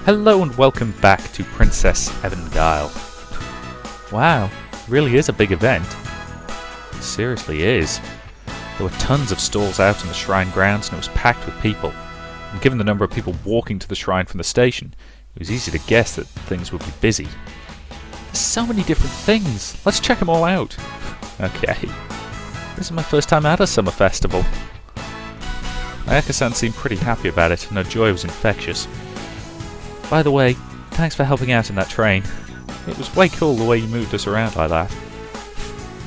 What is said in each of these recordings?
Hello and welcome back to Princess Evangile. Wow, it really is a big event. It seriously is. There were tons of stalls out in the shrine grounds and it was packed with people. And given the number of people walking to the shrine from the station, it was easy to guess that things would be busy. There's so many different things. Let's check them all out. Okay. This is my first time at a summer festival. Ayaka-san seemed pretty happy about it and her joy was infectious. By the way, thanks for helping out in that train. It was way cool the way you moved us around like that.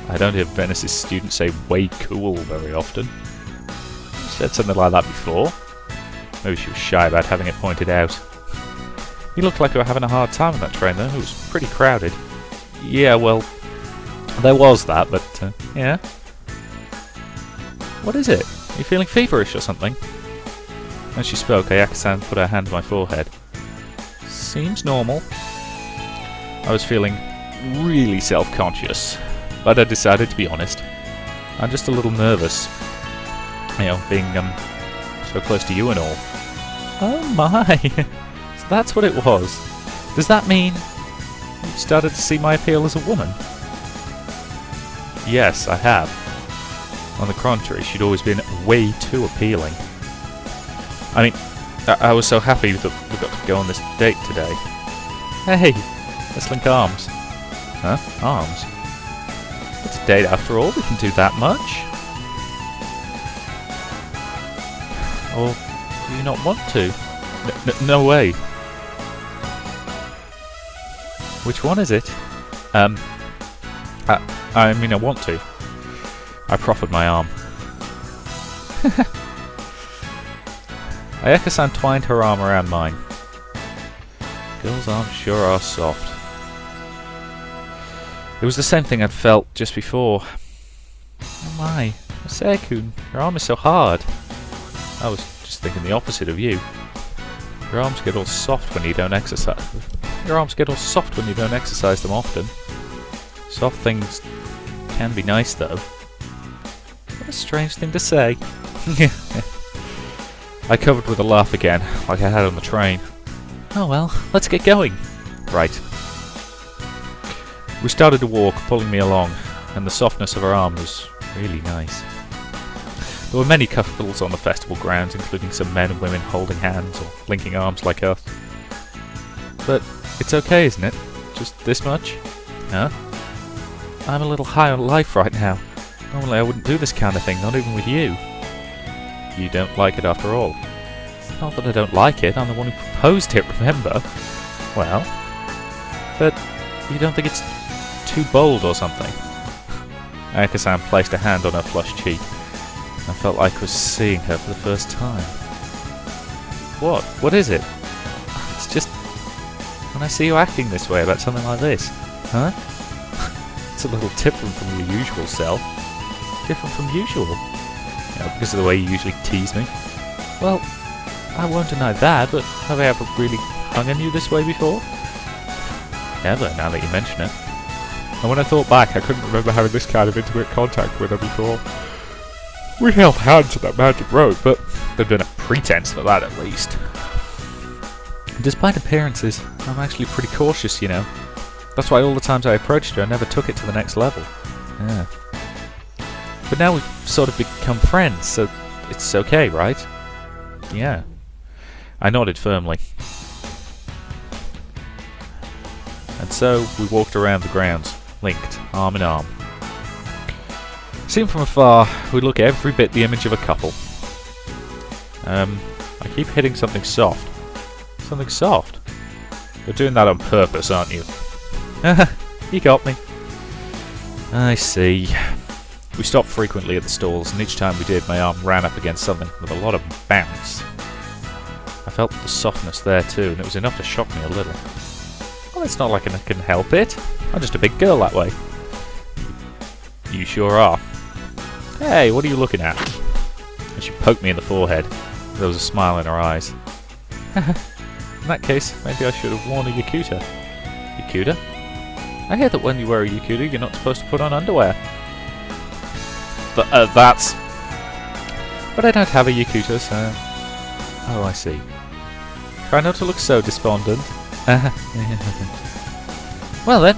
I don't hear Venice's students say way cool very often. You said something like that before. Maybe she was shy about having it pointed out. You looked like you were having a hard time on that train though, it was pretty crowded. Yeah, well, there was that, but yeah. What is it? Are you feeling feverish or something? As she spoke, Ayaka-san put her hand on my forehead. Seems normal. I was feeling really self-conscious, but I decided to be honest. I'm just a little nervous. You know, being so close to you and all. Oh my! So that's what it was. Does that mean you've started to see my appeal as a woman? Yes, I have. On the contrary, she'd always been way too appealing. I mean, I was so happy that we got to go on this date today. Hey, let's link arms. Huh? Arms? It's a date after all, we can do that much. Or do you not want to? No way. Which one is it? I mean, I want to. I proffered my arm. Ayaka-san twined her arm around mine. Girls' arms sure are soft. It was the same thing I'd felt just before. Oh my, Seikun, your arm is so hard. I was just thinking the opposite of you. Your arms get all soft when you don't exercise. Your arms get all soft when you don't exercise them often. Soft things can be nice though. What a strange thing to say. I covered with a laugh again, like I had on the train. Oh well, let's get going. Right. We started to walk, pulling me along, and the softness of her arm was really nice. There were many couples on the festival grounds, including some men and women holding hands or linking arms like us. But it's okay, isn't it? Just this much? Huh? I'm a little high on life right now. Normally I wouldn't do this kind of thing, not even with you. You don't like it after all. It's not that I don't like it, I'm the one who proposed it, remember? Well, but you don't think it's too bold or something? Ayaka-san placed a hand on her flushed cheek. I felt like I was seeing her for the first time. What? What is it? It's just when I see you acting this way about something like this. Huh? It's a little different from your usual self. Different from usual. Because of the way you usually tease me. Well, I won't deny that, but have I ever really hung on you this way before? Never, now that you mention it. And when I thought back, I couldn't remember having this kind of intimate contact with her before. We held hands on that magic road, but there'd been a pretense for that at least. Despite appearances, I'm actually pretty cautious, you know. That's why all the times I approached her, I never took it to the next level. Yeah. But now we've sort of become friends, so it's okay, right? Yeah. I nodded firmly. And so we walked around the grounds, linked, arm in arm. Seen from afar, we look every bit the image of a couple. I keep hitting something soft. Something soft? You're doing that on purpose, aren't you? You got me. I see. We stopped frequently at the stalls, and each time we did, my arm ran up against something with a lot of bounce. I felt the softness there too, and it was enough to shock me a little. Well, it's not like I can help it. I'm just a big girl that way. You sure are. Hey, what are you looking at? And she poked me in the forehead. There was a smile in her eyes. In that case, maybe I should have worn a yukata. Yukata? I hear that when you wear a yukata, you're not supposed to put on underwear. That's... But I don't have a yukata, so... Oh, I see. Try not to look so despondent. Well then,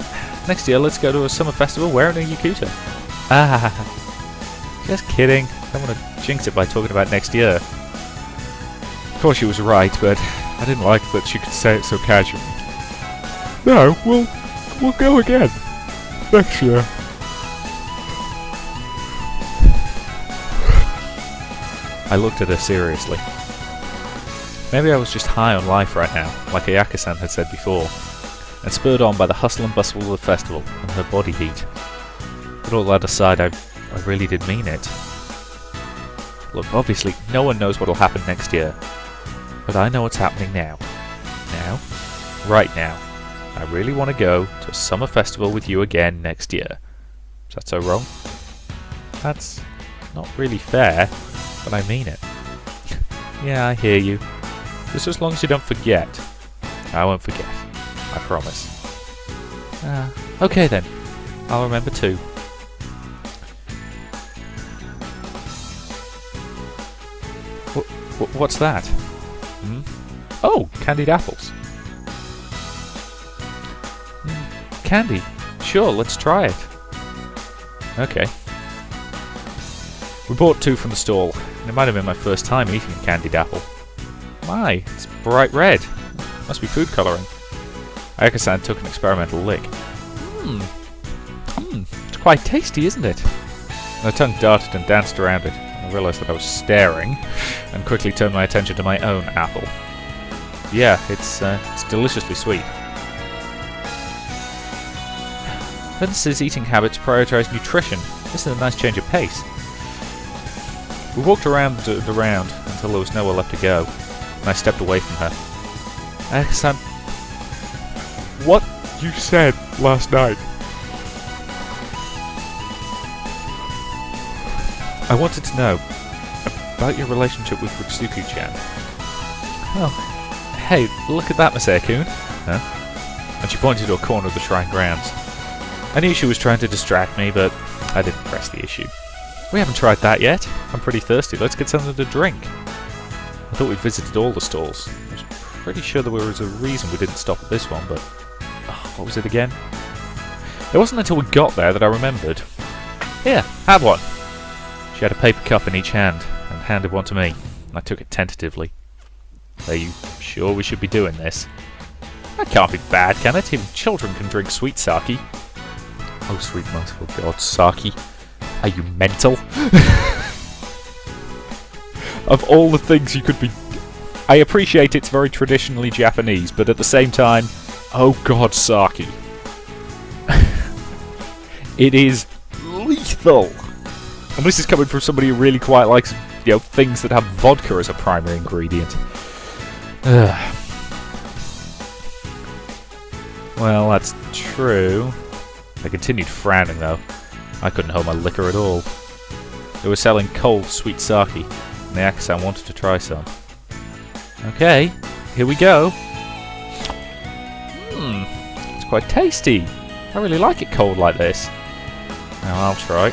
next year let's go to a summer festival wearing a yukata. Just kidding. I don't want to jinx it by talking about next year. Of course she was right, but I didn't like that she could say it so casually. No, we'll go again. Next year. I looked at her seriously. Maybe I was just high on life right now, like Ayaka-san had said before, and spurred on by the hustle and bustle of the festival and her body heat. But all that aside, I really did mean it. Look, obviously, no one knows what'll happen next year, but I know what's happening now. Now? Right now. I really want to go to a summer festival with you again next year. Is that so wrong? That's not really fair, but I mean it. Yeah, I hear you. Just as long as you don't forget. I won't forget. I promise. Okay then. I'll remember too. What's that? Oh, candied apples. Candy. Sure, let's try it. Okay. We bought 2 from the stall, and it might have been my first time eating a candied apple. My, it's bright red. Must be food colouring. Ayaka-san took an experimental lick. It's quite tasty, isn't it? My tongue darted and danced around it. I realised that I was staring, and quickly turned my attention to my own apple. Yeah, it's deliciously sweet. Princess's eating habits prioritise nutrition. This is a nice change of pace. We walked around the round until there was nowhere left to go, and I stepped away from her. Ayaka-san, what you said last night. I wanted to know about your relationship with Ritsuki-chan. Oh, hey, look at that, Masaya-kun. Huh? And she pointed to a corner of the shrine grounds. I knew she was trying to distract me, but I didn't press the issue. We haven't tried that yet. I'm pretty thirsty. Let's get something to drink. I thought we'd visited all the stalls. I was pretty sure there was a reason we didn't stop at this one, but... Oh, what was it again? It wasn't until we got there that I remembered. Here, have one. She had a paper cup in each hand, and handed one to me. I took it tentatively. Are you sure we should be doing this? That can't be bad, can it? Even children can drink sweet sake. Oh, sweet merciful God, sake. Are you mental? Of all the things you could be... I appreciate it's very traditionally Japanese, but at the same time, oh God, sake. It is lethal. And this is coming from somebody who really quite likes, you know, things that have vodka as a primary ingredient. Well, that's true. I continued frowning, though. I couldn't hold my liquor at all. They were selling cold, sweet sake, and the Ayaka-san wanted to try some. Okay, here we go. It's quite tasty. I really like it cold like this. Now I'll try.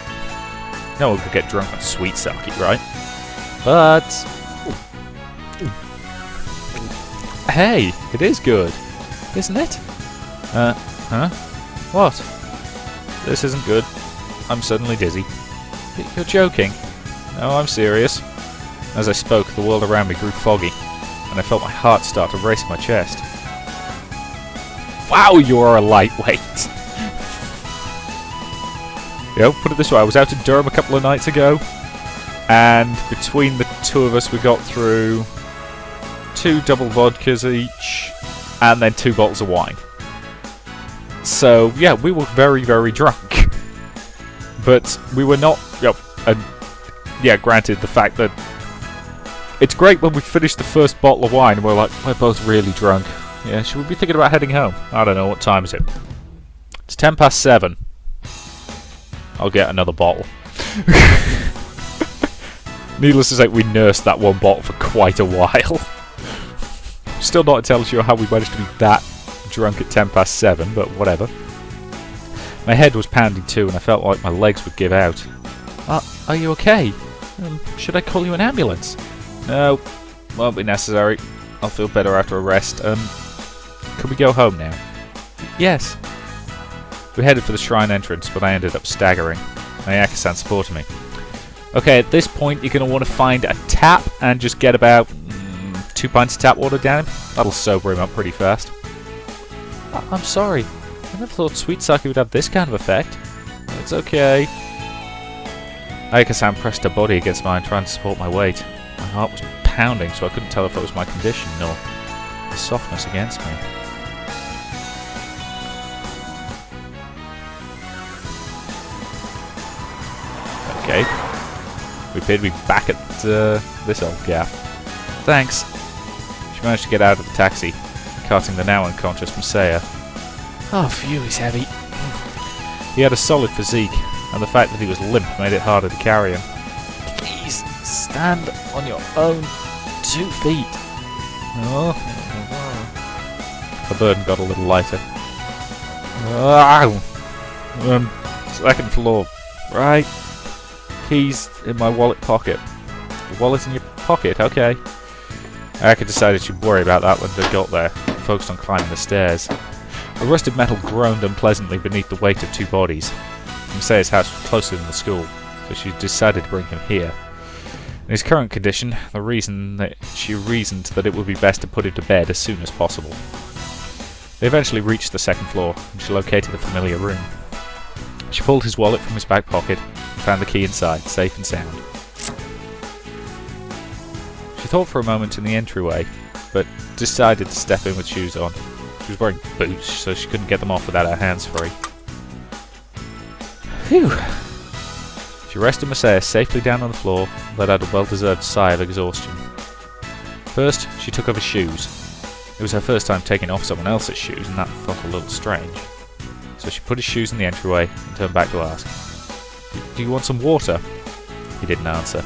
No one could get drunk on sweet sake, right? But... Hey, it is good, isn't it? Huh? What? This isn't good. I'm suddenly dizzy. You're joking. No, I'm serious. As I spoke, the world around me grew foggy, and I felt my heart start to race in my chest. Wow, you're a lightweight! You know, put it this way, I was out in Durham a couple of nights ago, and between the two of us we got through 2 double vodkas each, and then 2 bottles of wine. So, yeah, we were very, very drunk. But we were not, you know, and yeah, granted the fact that it's great when we finish the first bottle of wine and we're like, we're both really drunk. Yeah, should we be thinking about heading home? I don't know, what time is it? It's 7:10. I'll get another bottle. Needless to say, we nursed that one bottle for quite a while. Still not entirely sure how we managed to be that drunk at 7:10, but whatever. My head was pounding too, and I felt like my legs would give out. Are you okay? Should I call you an ambulance? No, won't be necessary. I'll feel better after a rest. Can we go home now? Yes. We headed for the shrine entrance, but I ended up staggering. Ayaka-san supported me. Okay, at this point you're going to want to find a tap and just get about 2 pints of tap water down him. That'll sober him up pretty fast. I'm sorry. I never thought sweet sake would have this kind of effect. It's okay. Ayaka-san pressed her body against mine, trying to support my weight. My heart was pounding, so I couldn't tell if it was my condition or the softness against me. Okay. We appear to be back at this old gaff. Thanks. She managed to get out of the taxi, carting the now unconscious Masaya. Oh, phew, he's heavy. He had a solid physique, and the fact that he was limp made it harder to carry him. Please, stand on your own 2 feet. Oh. The burden got a little lighter. Second floor. Right. Keys in my wallet pocket. The wallet in your pocket, okay. Ayaka decided she'd worry about that when they got there, and focused on climbing the stairs. The rusted metal groaned unpleasantly beneath the weight of 2 bodies. Masaya's house was closer than the school, so she decided to bring him here. In his current condition, she reasoned that it would be best to put him to bed as soon as possible. They eventually reached the 2nd floor, and she located a familiar room. She pulled his wallet from his back pocket and found the key inside, safe and sound. She thought for a moment in the entryway, but decided to step in with shoes on. She was wearing boots, so she couldn't get them off without her hands free. Phew! She rested Masaya safely down on the floor and let out a well-deserved sigh of exhaustion. First, she took off his shoes. It was her first time taking off someone else's shoes, and that felt a little strange. So she put his shoes in the entryway and turned back to ask, Do you want some water? He didn't answer.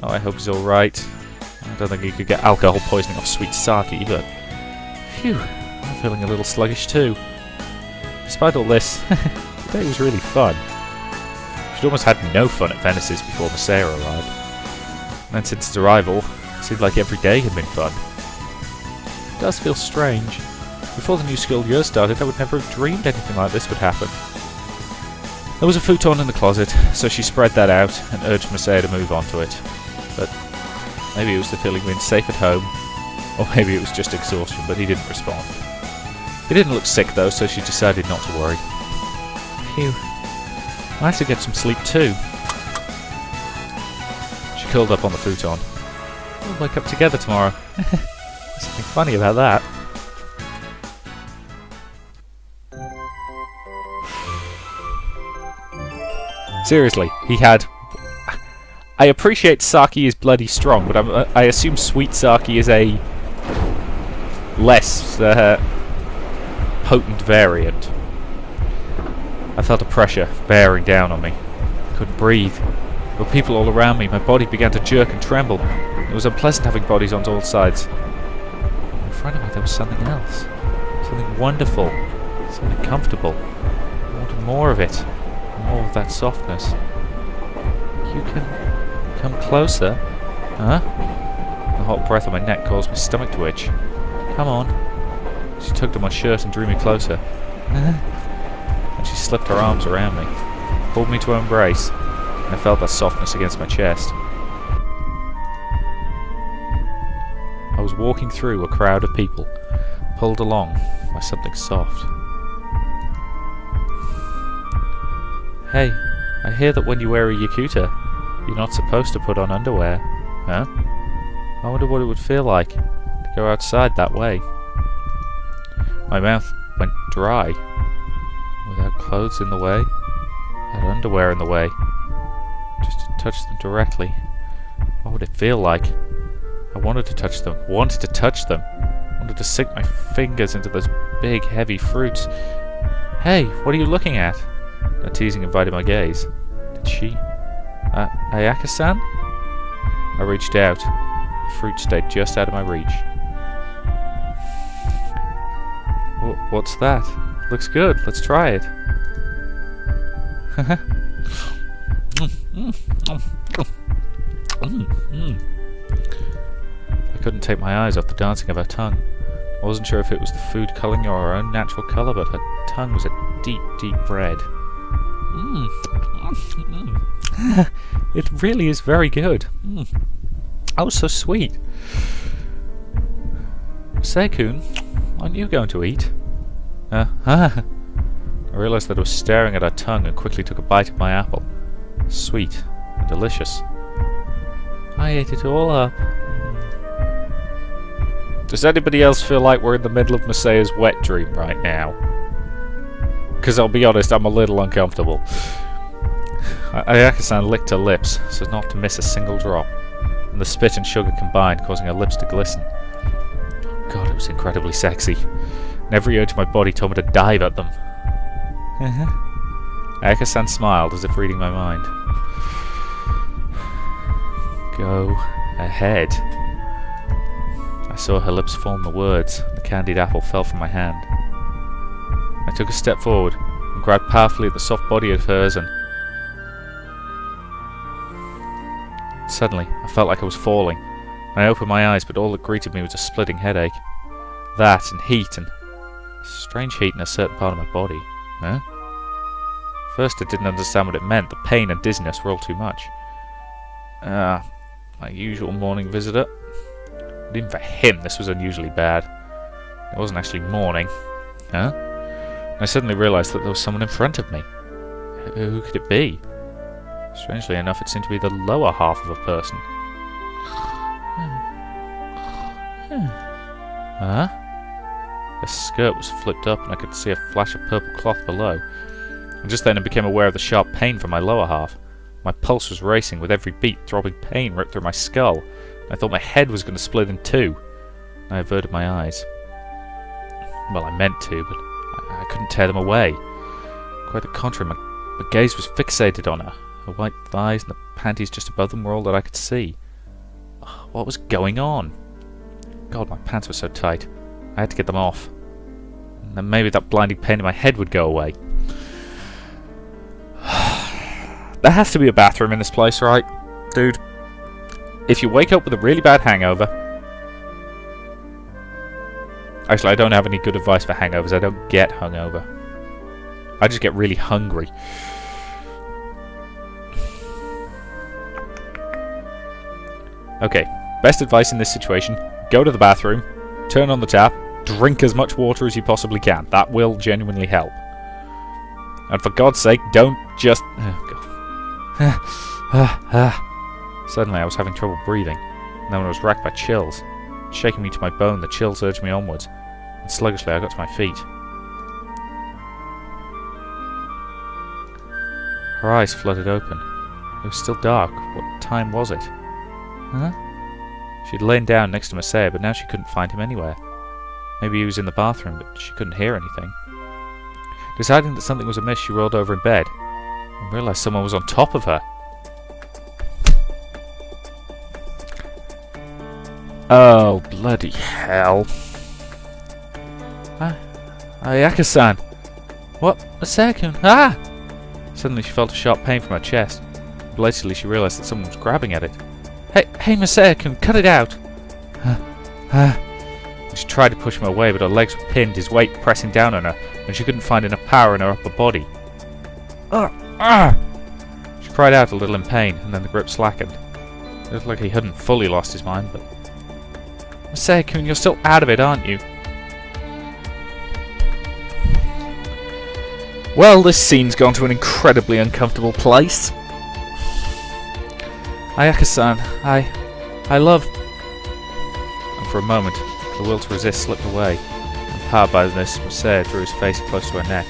Oh, I hope he's alright. I don't think he could get alcohol poisoning off sweet sake, but... Phew, I'm feeling a little sluggish too. Despite all this, the day was really fun. She'd almost had no fun at Venice's before Masaya arrived. And then since his arrival, it seemed like every day had been fun. It does feel strange. Before the new school year started, I would never have dreamed anything like this would happen. There was a futon in the closet, so she spread that out and urged Masaya to move on to it. But maybe it was the feeling of being safe at home, or maybe it was just exhaustion, but he didn't respond. He didn't look sick though, so she decided not to worry. Phew. I have to get some sleep too. She curled up on the futon. We'll wake up together tomorrow. There's something funny about that. Seriously, he had... I appreciate sake is bloody strong, but I assume sweet sake is a less potent variant. I felt a pressure bearing down on me. I couldn't breathe. There were people all around me. My body began to jerk and tremble. It was unpleasant having bodies on all sides. In front of me there was something else. Something wonderful. Something comfortable. I wanted more of it. More of that softness. You can come closer. Huh? The hot breath on my neck caused my stomach to itch. Come on. She tugged at my shirt and drew me closer. And she slipped her arms around me, pulled me to her embrace, and I felt that softness against my chest. I was walking through a crowd of people, pulled along by something soft. Hey, I hear that when you wear a yukata, you're not supposed to put on underwear, huh? I wonder what it would feel like to go outside that way. My mouth went dry. Without clothes in the way, without underwear in the way, just to touch them directly. What would it feel like? I wanted to touch them, wanted to sink my fingers into those big, heavy fruits. Hey, what are you looking at? A teasing invited my gaze. Did she? Ayaka-san? I reached out. The fruit stayed just out of my reach. What's that? Looks good. Let's try it. I couldn't take my eyes off the dancing of her tongue. I wasn't sure if it was the food colouring or her own natural colour, but her tongue was a deep, deep red. It really is very good. Oh, so sweet. Sekun, aren't you going to eat? I realised that I was staring at her tongue and quickly took a bite of my apple. Sweet and delicious. I ate it all up. Does anybody else feel like we're in the middle of Masaya's wet dream right now? Because I'll be honest, I'm a little uncomfortable. Ayaka-san licked her lips so as not to miss a single drop, and the spit and sugar combined, causing her lips to glisten. Oh God, it was incredibly sexy, and every urge of my body told me to dive at them. Ayaka-san smiled as if reading my mind. Go ahead. I saw her lips form the words, and the candied apple fell from my hand. I took a step forward and grabbed powerfully at the soft body of hers, and suddenly I felt like I was falling. I opened my eyes, but all that greeted me was a splitting headache. That and heat, and a strange heat in a certain part of my body. First I didn't understand what it meant. The pain and dizziness were all too much. My usual morning visitor. But even for him, this was unusually bad. It wasn't actually morning. And I suddenly realised that there was someone in front of me. Who could it be? Strangely enough, it seemed to be the lower half of a person. Her skirt was flipped up and I could see a flash of purple cloth below. And just then I became aware of the sharp pain from my lower half. My pulse was racing, with every beat throbbing pain ripped through my skull. I thought my head was going to split in two. I averted my eyes. Well, I meant to, but I couldn't tear them away. Quite the contrary, my gaze was fixated on her. Her white thighs and the panties just above them were all that I could see. What was going on? God, my pants were so tight. I had to get them off. And then maybe that blinding pain in my head would go away. There has to be a bathroom in this place, right? Dude, if you wake up with a really bad hangover... Actually, I don't have any good advice for hangovers. I don't get hungover. I just get really hungry. Okay, best advice in this situation. Go to the bathroom, turn on the tap, drink as much water as you possibly can. That will genuinely help. And for God's sake, don't just... Oh, God. Suddenly I was having trouble breathing, and then I was racked by chills. Shaking me to my bone, the chills urged me onwards, and sluggishly I got to my feet. Her eyes fluttered open. It was still dark. What time was it? She'd lain down next to Masaya, but now she couldn't find him anywhere. Maybe he was in the bathroom, but she couldn't hear anything. Deciding that something was amiss, she rolled over in bed, and realised someone was on top of her. Oh, bloody hell. Ayaka-san! What? A second! Suddenly she felt a sharp pain from her chest. Belatedly she realised that someone was grabbing at it. Hey, Masaya-kun, cut it out! She tried to push him away, but her legs were pinned, his weight pressing down on her, and she couldn't find enough power in her upper body. She cried out a little in pain, and then the grip slackened. It looked like he hadn't fully lost his mind, but... Masaya-kun, you're still out of it, aren't you? Well, this scene's gone to an incredibly uncomfortable place. Ayaka-san, I love... And for a moment, the will to resist slipped away. Empowered by this, Masaya drew his face close to her neck.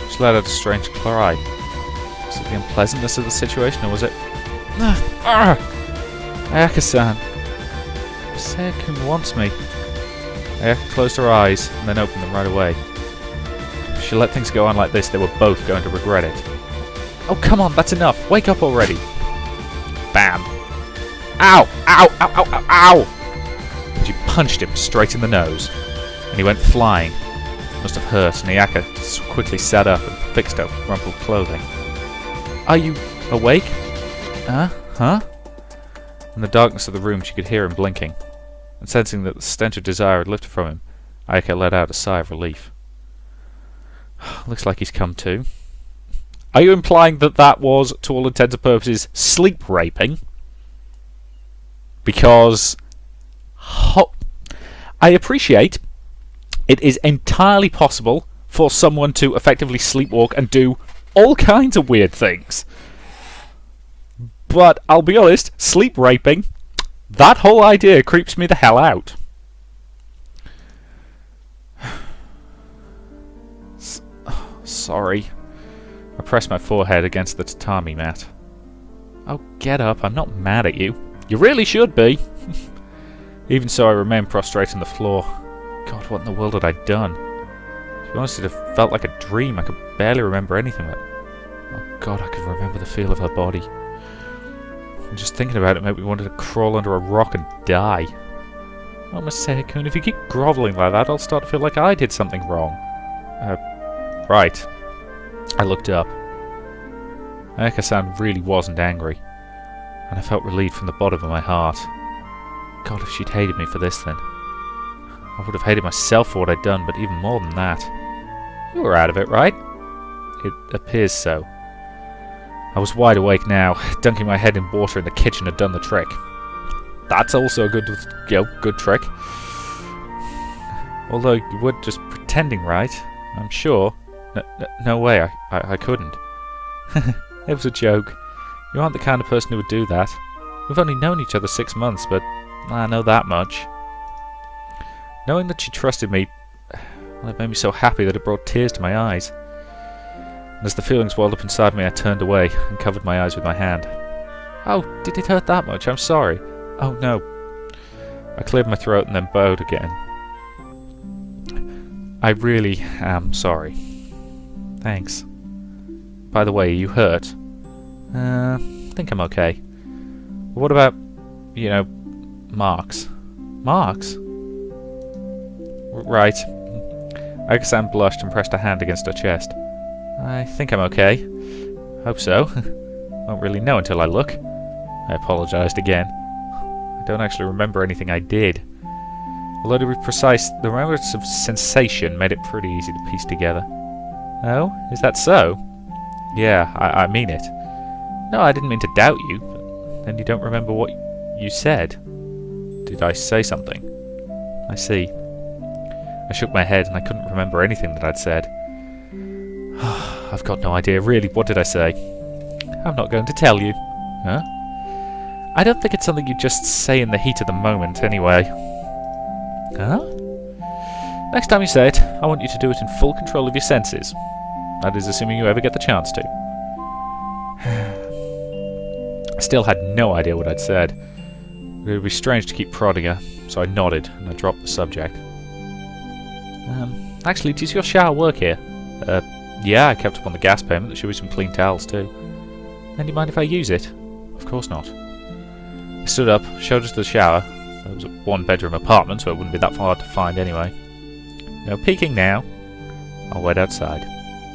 She let out a strange cry. Was it the unpleasantness of the situation, or was it... Ayaka-san. Masaya-kun wants me. Ayaka closed her eyes, and then opened them right away. If she let things go on like this, they were both going to regret it. Oh, come on, that's enough. Wake up already. Bam. Ow! Ow! Ow! Ow! Ow! Ow! And she punched him straight in the nose, and he went flying. It must have hurt, and Ayaka quickly sat up and fixed her rumpled clothing. Are you awake? Huh? In the darkness of the room she could hear him blinking, and sensing that the stench of desire had lifted from him, Ayaka let out a sigh of relief. Looks like he's come to. Are you implying that that was, to all intents and purposes, sleep raping? Because I appreciate it is entirely possible for someone to effectively sleepwalk and do all kinds of weird things. But I'll be honest, sleep raping, that whole idea creeps me the hell out. Sorry. I pressed my forehead against the tatami mat. Oh, get up, I'm not mad at you. You really should be. Even so, I remained prostrate on the floor. God, what in the world had I done? To be honest, it had felt like a dream. I could barely remember anything but... Oh God, I could remember the feel of her body. And just thinking about it made me want to crawl under a rock and die. Oh, Miss Seikun, if you keep grovelling like that, I'll start to feel like I did something wrong. Right. I looked up. Ayaka-san really wasn't angry, and I felt relieved from the bottom of my heart. God, if she'd hated me for this, then I would have hated myself for what I'd done, but even more than that. You were out of it, right? It appears so. I was wide awake now. Dunking my head in water in the kitchen had done the trick. That's also a good trick. Although you were just pretending, right? I'm sure. No way, I couldn't. It was a joke. You aren't the kind of person who would do that. We've only known each other 6 months, but I know that much. Knowing that she trusted me, well, it made me so happy that it brought tears to my eyes. And as the feelings welled up inside me, I turned away and covered my eyes with my hand. Oh, did it hurt that much? I'm sorry. Oh, no. I cleared my throat and then bowed again. I really am sorry. Thanks. By the way, are you hurt? I think I'm okay. What about, marks? Marks? Right. Ayaka-san blushed and pressed a hand against her chest. I think I'm okay. Hope so. Won't really know until I look. I apologised again. I don't actually remember anything I did. Although to be precise, the remembrance of sensation made it pretty easy to piece together. Oh? Is that so? Yeah, I mean it. No, I didn't mean to doubt you, but then you don't remember what you said. Did I say something? I see. I shook my head and I couldn't remember anything that I'd said. I've got no idea, really. What did I say? I'm not going to tell you. Huh? I don't think it's something you just say in the heat of the moment, anyway. Huh? Next time you say it, I want you to do it in full control of your senses. That is assuming you ever get the chance to. I still had no idea what I'd said. It would be strange to keep prodding her, so I nodded and I dropped the subject. Actually, does your shower work here? Yeah, I kept up on the gas payment. There should be some clean towels too. Then do you mind if I use it? Of course not. I stood up, showed her to the shower. It was a one-bedroom apartment, so it wouldn't be that far to find anyway. No peeking now. I'll wait outside.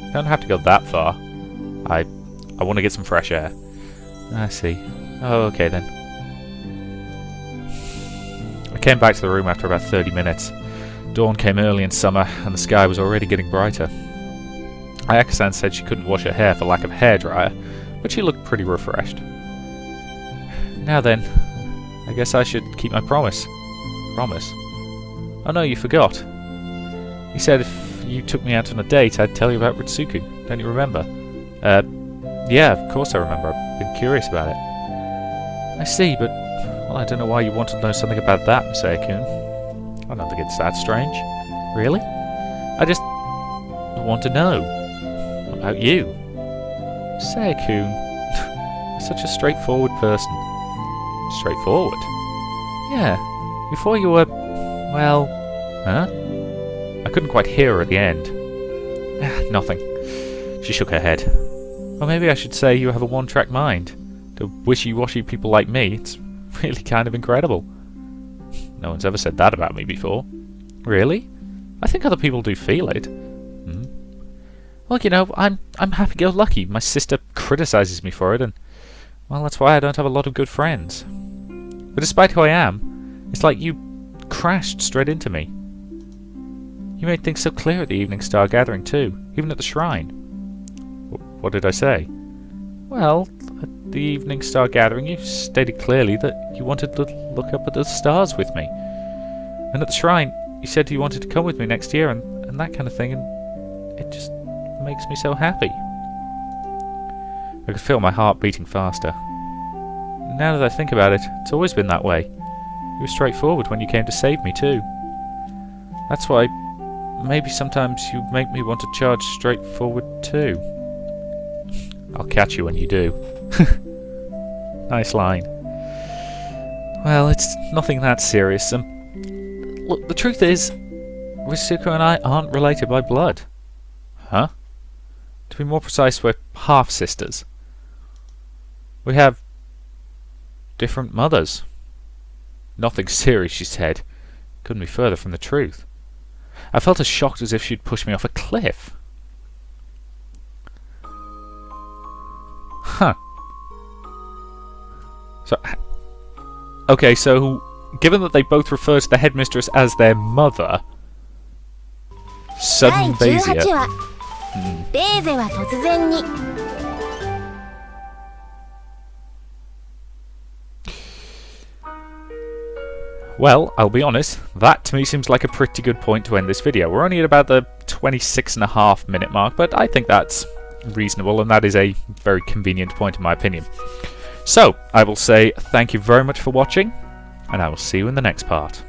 You don't have to go that far. I want to get some fresh air. I see. Oh, okay then. I came back to the room after about 30 minutes. Dawn came early in summer, and the sky was already getting brighter. Ayaka-san said she couldn't wash her hair for lack of hairdryer, but she looked pretty refreshed. Now then, I guess I should keep my promise. Promise? Oh no, you forgot. You said if you took me out on a date, I'd tell you about Ritsuku. Don't you remember? Yeah, of course I remember. I've been curious about it. I see, but... well, I don't know why you wanted to know something about that, Misaya-kun. I don't think it's that strange. Really? I just... want to know. About you. Misaya-kun. Such a straightforward person. Straightforward? Yeah. Before you were... well... huh? I couldn't quite hear her at the end. Nothing. She shook her head. Or maybe I should say you have a one-track mind. To wishy-washy people like me, it's really kind of incredible. No one's ever said that about me before. Really? I think other people do feel it. Well, I'm happy-go-lucky. My sister criticises me for it, and... well, that's why I don't have a lot of good friends. But despite who I am, it's like you crashed straight into me. You made things so clear at the Evening Star Gathering too, even at the shrine. What did I say? Well, at the Evening Star Gathering you stated clearly that you wanted to look up at the stars with me. And at the shrine, you said you wanted to come with me next year and that kind of thing, and it just makes me so happy. I could feel my heart beating faster. Now that I think about it, it's always been that way. You were straightforward when you came to save me too. That's why maybe sometimes you make me want to charge straightforward too. I'll catch you when you do. Nice line. Well, it's nothing that serious. Look, the truth is, Risuko and I aren't related by blood. Huh? To be more precise, we're half-sisters. We have different mothers. Nothing serious, she said. Couldn't be further from the truth. I felt as shocked as if she'd pushed me off a cliff. Huh. So, given that they both refer to the headmistress as their mother, sudden Basia. Well, I'll be honest, that to me seems like a pretty good point to end this video. We're only at about the 26.5 minute mark, but I think that's reasonable, and that is a very convenient point in my opinion. So, I will say thank you very much for watching, and I will see you in the next part.